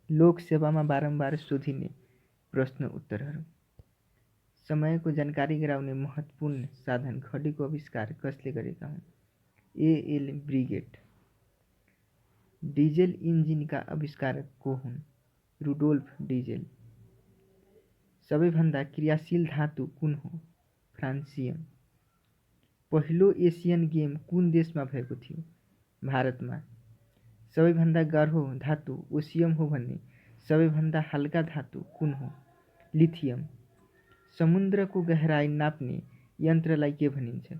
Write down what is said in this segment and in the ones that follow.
लोकसेवामा बारम्बार सोधिने प्रश्न उत्तरहरू। समयको जानकारी गराउने महत्त्वपूर्ण साधन घडीको आविष्कार कसले गरेका हुन्? AL brigade. डिजेल इन्जिनका आविष्कारक को हुन्? Rudolf Diesel. सबैभन्दा क्रियाशील धातु कुन हो? फ्रान्सियम। पहिलो एसियन गेम कुन देशमा भएको थियो? भारतमा। सबैभन्दा गाह्रो धातु ओसियम हो भने सबैभन्दा हल्का धातु कुन हो? लिथियम। समुद्रको गहराई नाप्ने यन्त्रलाई के भनिन्छ?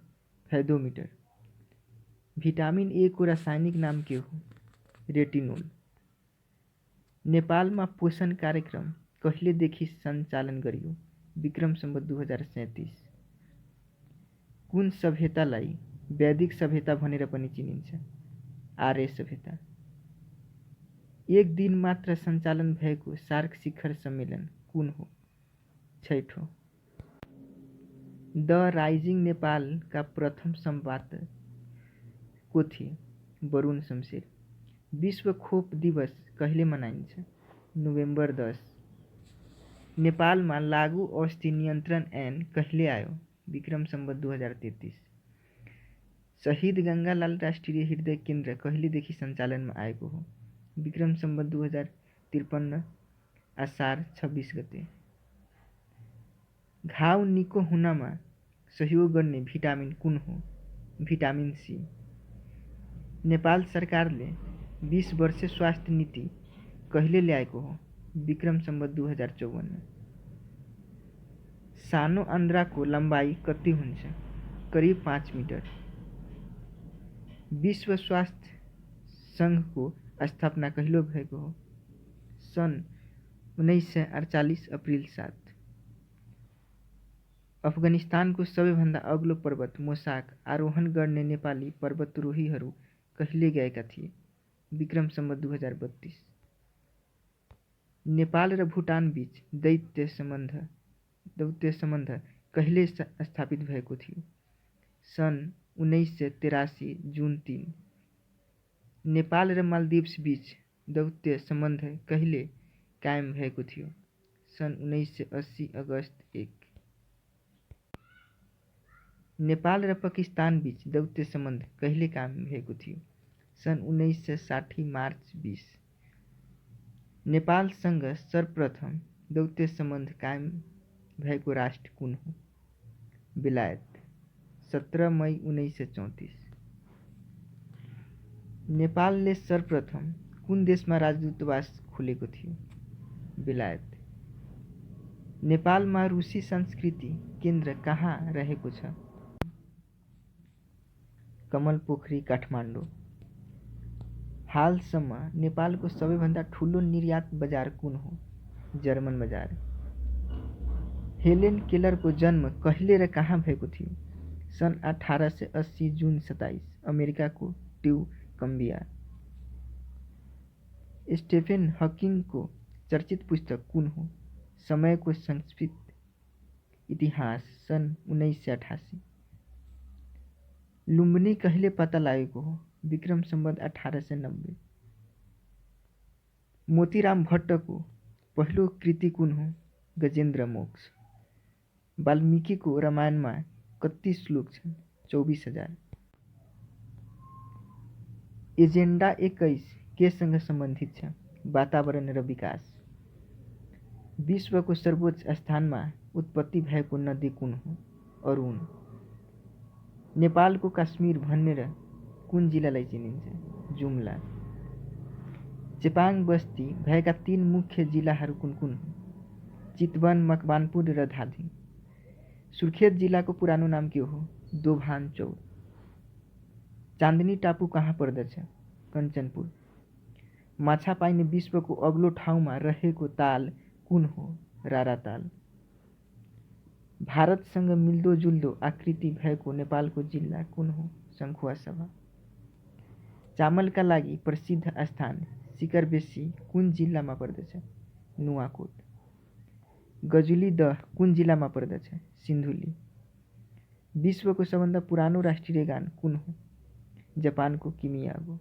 फेदोमिटर। भिटामिन ए को रासायनिक नाम के हो? रेटिनोल। नेपालमा पोषण कार्यक्रम कहिलेदेखि सञ्चालन गरियो? विक्रम सम्वत 2037। कुन सभ्यतालाई वैदिक सभ्यता भनेर पनि चिनिन्छ? आर्य सभ्यता। एक दिन मात्र सञ्चालन भएको सार्क शिखर सम्मेलन कुन हो? छैठौँ। द राइजिङ नेपालका प्रथम संवाददाता को थिए? वरुण शमशेर। विश्व खोप दिवस कहिले मनाइन्छ? नोभेम्बर 10। नेपालमा लागु औषधि नियन्त्रण ऐन कहिले आयो? विक्रम सम्वत 2033। शहीद गङ्गालाल राष्ट्रिय हृदय केन्द्र कहिलेदेखि सञ्चालनमा आएको हो? विक्रम सम्वत 2053 असार 26 गते। घाउ निको हुनमा सहयोग गर्ने भिटामिन कुन हो? Vitamin C. नेपाल सरकारले 20 वर्षे स्वास्थ्य नीति कहिले ल्याएको हो? विक्रम सम्वत 2054। सानो आन्द्राको लम्बाइ कति हुन्छ? करिब 5 मिटर। विश्व स्वास्थ्य सङ्घको स्थापना कहिले भएको हो? सन् 1948 अप्रिल 7। अफगानिस्तानको सबैभन्दा अग्लो पर्वत मोसाक आरोहण गर्ने नेपाली पर्वतारोहीहरू कहिले गएका थिए? विक्रम सम्वत 2032। नेपाल र भुटान बीच द्वैत सम्बन्ध कहिले स्थापित भएको थियो? सन् 1983 जुन 3। नेपाल र मालदिभ्स बीच द्वैत सम्बन्ध कहिले कायम भएको थियो? सन् 1980 अगस्त 1। नेपाल र पाकिस्तान बीच द्वैत सम्बन्ध कहिले कायम भएको थियो? सन् 1960 मार्च 20। नेपालसँग सर्वप्रथम द्वैत सम्बन्ध कायम भएको राष्ट्र कुन हो? बेलायत। 17 मई 1934। नेपालले सर्वप्रथम कुन देशमा राजदूतावास खोलेको थियो? बेलायत। नेपालमा रुसी संस्कृति केन्द्र कहाँ रहेको छ? कमल पोखरी काठमाडौँ। हालसम्म नेपालको सबैभन्दा ठुलो निर्यात बजार कुन हो? जर्मन बजार। हेलेन केलरको जन्म कहिले र कहाँ भएको थियो? सन् 1880 जुन 27 अमेरिकाको ट्युकम्बिया। स्टेफेन हकिङको चर्चित पुस्तक कुन हो? समयको संक्षिप्त इतिहास। सन् 1988। लुम्बिनी कहिले पत्ता लागेको हो? विक्रम सम्वत 1890। मोतीराम भट्टको पहिलो कृति कुन हो? गजेन्द्र मोक्ष। वाल्मीकिको रामायणमा कति श्लोक छन्? 24,000। एजेन्डा 21 केसँग सम्बन्धित छ? वातावरण र विकास। विश्वको सर्वोच्च स्थानमा उत्पत्ति भएको नदी कुन हो? अरुण। नेपालको काश्मीर भनेर कुन जिल्लालाई चिनिन्छ? जुम्ला। चेपाङ बस्ती भएका 3 मुख्य जिल्लाहरू कुन कुन हुन्? चितवन, मकवानपुर र धादिङ। सुर्खेत जिल्लाको पुरानो नाम के हो? दोभानचौर। चाँदनी टापु कहाँ पर्दछ? कञ्चनपुर। माछा पाइने विश्वको अग्लो ठाउँमा रहेको ताल कुन हो? राराताल। भारतसँग मिल्दोजुल्दो आकृति भएको नेपालको जिल्ला कुन हो? सङ्खुवासभा। चामलका लागि प्रसिद्ध स्थान सिकरबेसी कुन जिल्लामा पर्दछ? नुवाकोट। गजुली दह कुन जिल्लामा पर्दछ? सिन्धुली। विश्वको सबभन्दा पुरानो राष्ट्रिय गान कुन हो? जापानको किमियागो।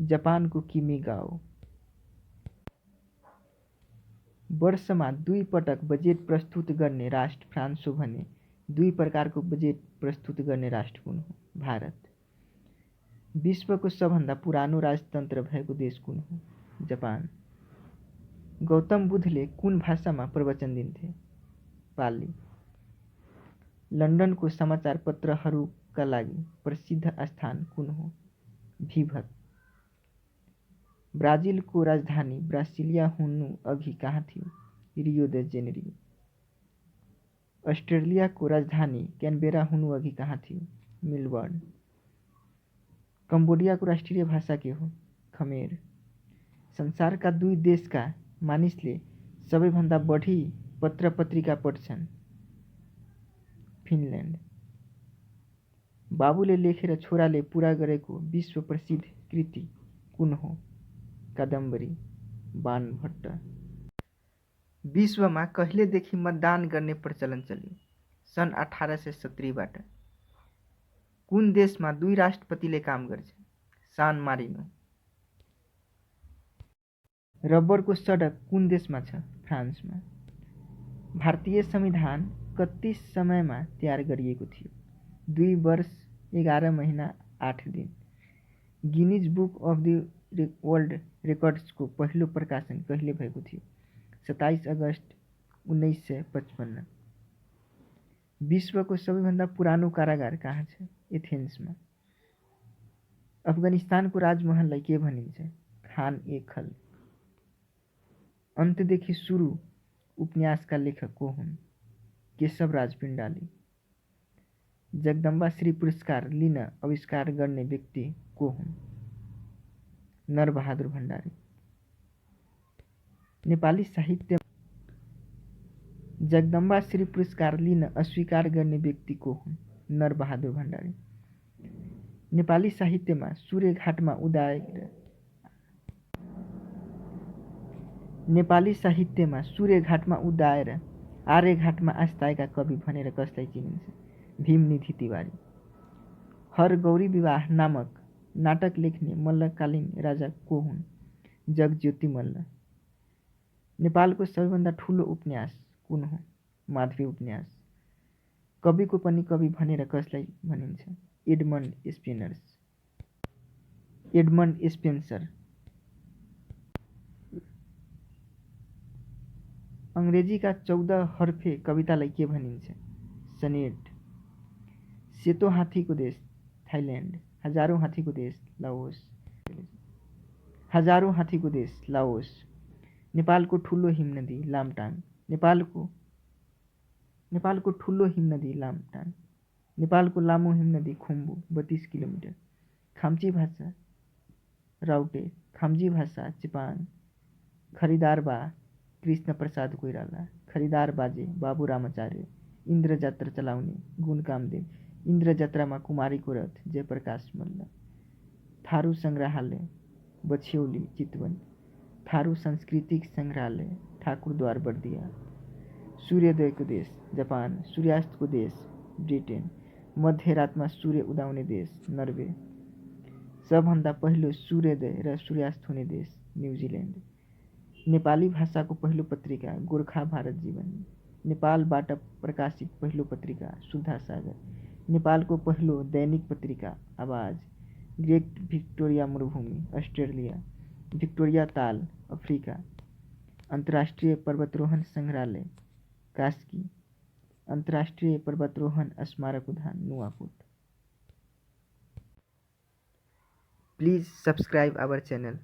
जापानको किमिगाओ। वर्षमा 2 पटक बजेट प्रस्तुत गर्ने राष्ट्र फ्रान्स हो भने 2 प्रकारको बजेट प्रस्तुत गर्ने राष्ट्र कुन हो? भारत। विश्वको सबभन्दा पुरानो राजतन्त्र भएको देश कुन हो? जापान। गौतम बुद्धले कुन भाषामा प्रवचन दिन्थे? पाली। लन्डनको समाचार पत्रहरूका लागि प्रसिद्ध स्थान कुन हो? भिभत। ब्राजिलको राजधानी ब्रासिलिया हुनु अघि कहाँ थियो? Rio de Janeiro. अस्ट्रेलियाको राजधानी क्यानबेरा हुनु अघि कहाँ थियो? मेलबर्न। कम्बोडियाको राष्ट्रिय भाषा के हो? खमेर। संसारका 2 देशका मानिसले सबैभन्दा बढी पत्र पत्रिका पढ्छन्? फिनल्यान्ड। बाबुले लेखेर छोराले पुरा गरेको विश्व प्रसिद्ध कृति कुन हो? कादम्बरी। बाणभट्ट। विश्वमा कहिलेदेखि मतदान गर्ने प्रचलन चल्यो? सन् 1870बाट। कुन देशमा 2 राष्ट्रपतिले काम गर्छन्? सान मारिनो। रबरको सडक कुन देशमा छ? फ्रान्समा। भारतीय संविधान कति समयमा तयार गरिएको थियो? 2 वर्ष 11 महिना 8 दिन। Guinness book of the world रेकर्ड्सको पहिलो प्रकाशन कहिले भएको थियो? 27 अगस्त 1955। विश्वको सबैभन्दा पुरानो कारागार कहाँ छ? एथेन्समा। अफगानिस्तानको राजमहललाई के भनिन्छ? खान-ए-खल। अन्त्यदेखि सुरु उपन्यासका लेखक को हुन्? केशवराज पिण्डाली। जगदम्बाश्री पुरस्कार लिन आविष्कार गर्ने व्यक्ति को हुन्? नरबहादुर भण्डारी। नेपाली साहित्य जगदम्बाश्री पुरस्कार लिन अस्वीकार गर्ने व्यक्ति को हुन्? नरबहादुर भण्डारी। नेपाली साहित्यमा सूर्यघाटमा उदाएर आर्यघाटमा आस्ताएका कवि भनेर कसलाई चिनिन्छ? भीमनिधि तिवारी। हर गौरी विवाह नामक नाटक लेख्ने मल्लकालीन राजा को हुन्? जगज्योति मल्ल। नेपालको सबैभन्दा ठुलो उपन्यास कुन हो? माधवी उपन्यास। कविको पनि कवि भनेर कसलाई भनिन्छ? Edmund Spencer. अंग्रेजीका 14 हर्फे कवितालाई के भनिन्छ? सनेट। सेतो हात्तीको देश थाइल्यान्ड। हजारौं हात्तीको देश लाओस। नेपालको ठुलो हिमनदी लामटाङ। नेपालको ठुलो हिमनदी लामटाङ। नेपालको लामो हिमनदी खुम्बु 32 किलोमिटर। खाम्ची भाषा राउटे। खाम्जी भाषा चिपाङ। खरिदार बा कृष्ण प्रसाद कोइराला। खरिदार बाजे बाबु रामाचार्य। इन्द्र जात्रा चलाउने गुण कामदेव। इन्द्र जात्रामा कुमारीको रथ जयप्रकाश मल्ल। थारू संग्रहालय बछ्यौली चितवन। थारू सांस्कृतिक संग्रहालय ठाकुरद्वार बर्दिया। सूर्योदयको देश जापान। सूर्यास्तको देश ब्रिटेन। मध्यरातमा सूर्य उदाउने देश नर्वे। सबभन्दा पहिलो सूर्योदय र सूर्यास्त हुने देश न्युजिल्यान्ड। नेपाली भाषाको पहिलो पत्रिका गोर्खा भारत जीवन। नेपालबाट प्रकाशित पहिलो पत्रिका सुधा सागर। नेपालको पहिलो दैनिक पत्रिका आवाज। ग्रेट भिक्टोरिया मरुभूमि अस्ट्रेलिया। भिक्टोरिया ताल अफ्रिका। अन्तर्राष्ट्रिय पर्वतारोहण संग्रहालय कास्की। अन्तर्राष्ट्रिय पर्वतारोहण स्मारक उद्यान Nuwakot. Please subscribe our channel.